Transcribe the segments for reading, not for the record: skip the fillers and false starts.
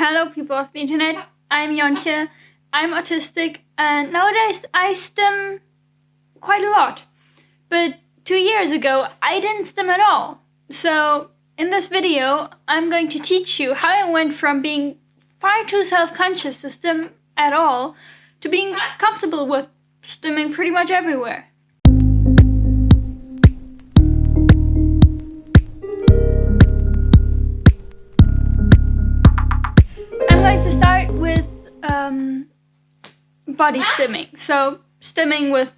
Hello people of the internet, I'm Jontje, I'm autistic, and nowadays I stim quite a lot. But 2 years ago I didn't stim at all. So in this video I'm going to teach you how I went from being far too self-conscious to stim at all to being comfortable with stimming pretty much everywhere. I'm going to start with body stimming. So stimming with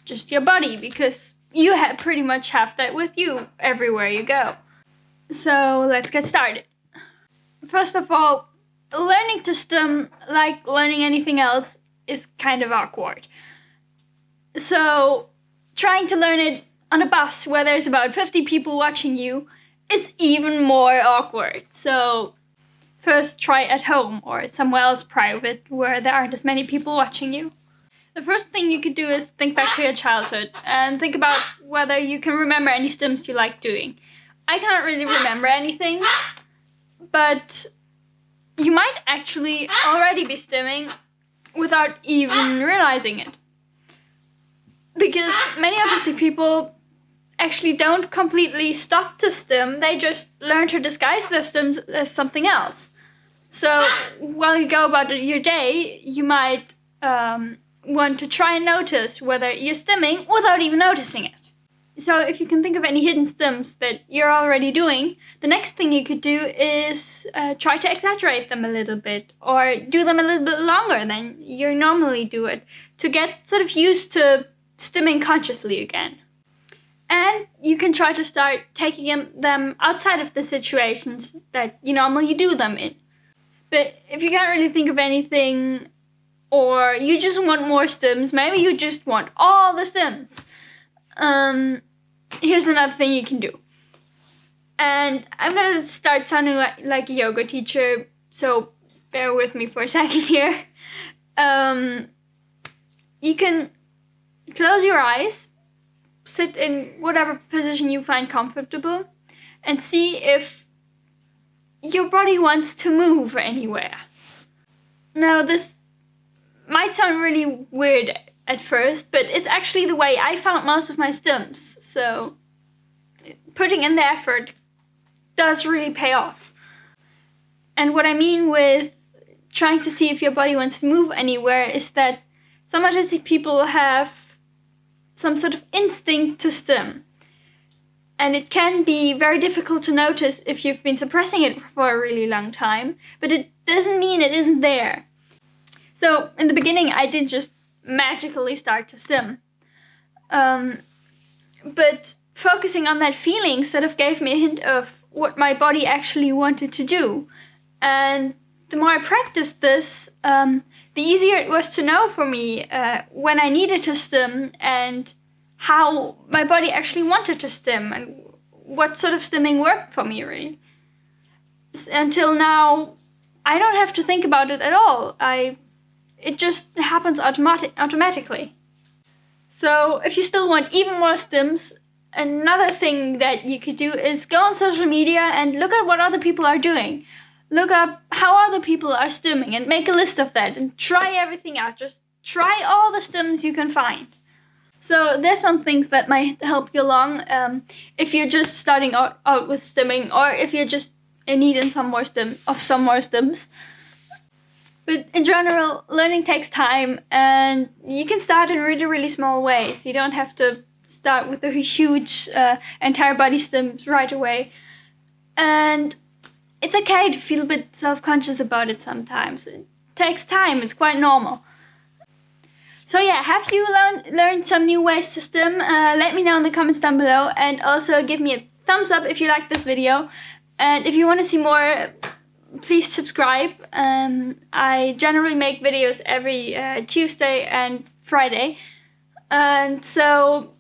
just your body, because you pretty much have that with you everywhere you go. So let's get started. First of all, learning to stim, like learning anything else, is kind of awkward. So trying to learn it on a bus where there's about 50 people watching you is even more awkward. So first try at home or somewhere else private where there aren't as many people watching you. The first thing you could do is think back to your childhood and think about whether you can remember any stims you like doing. I can't really remember anything, but you might actually already be stimming without even realizing it. Because many autistic people actually don't completely stop to stim, they just learn to disguise their stims as something else. So while you go about your day, you might want to try and notice whether you're stimming without even noticing it. So if you can think of any hidden stims that you're already doing, the next thing you could do is try to exaggerate them a little bit, or do them a little bit longer than you normally do it, to get sort of used to stimming consciously again. And you can try to start taking them outside of the situations that you normally do them in. But if you can't really think of anything, or you just want more stims, maybe you just want all the stims, here's another thing you can do. And I'm gonna start sounding like a yoga teacher, so bear with me for a second here. You can close your eyes, sit in whatever position you find comfortable, and see if your body wants to move anywhere. Now, this might sound really weird at first, but it's actually the way I found most of my stims. So putting in the effort does really pay off. And what I mean with trying to see if your body wants to move anywhere is that some autistic people have some sort of instinct to stim. And it can be very difficult to notice if you've been suppressing it for a really long time, but it doesn't mean it isn't there. So in the beginning, I didn't just magically start to stim. But focusing on that feeling sort of gave me a hint of what my body actually wanted to do. And the more I practiced this, the easier it was to know for me when I needed to stim and how my body actually wanted to stim and what sort of stimming worked for me, really. Until now, I don't have to think about it at all. It just happens automatically. So if you still want even more stims, another thing that you could do is go on social media and look at what other people are doing. Look up how other people are stimming and make a list of that and try everything out. Just try all the stims you can find. So there's some things that might help you along if you're just starting out with stimming, or if you're just in need of some more stims. But in general, learning takes time, and you can start in really, really small ways. You don't have to start with a huge entire body stims right away. And it's okay to feel a bit self-conscious about it sometimes. It takes time, it's quite normal. So yeah, have you learned some new ways to stim? Let me know in the comments down below, and also give me a thumbs up if you like this video. And if you want to see more, please subscribe. I generally make videos every Tuesday and Friday. And so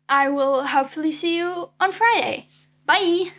I will hopefully see you on Friday. Bye!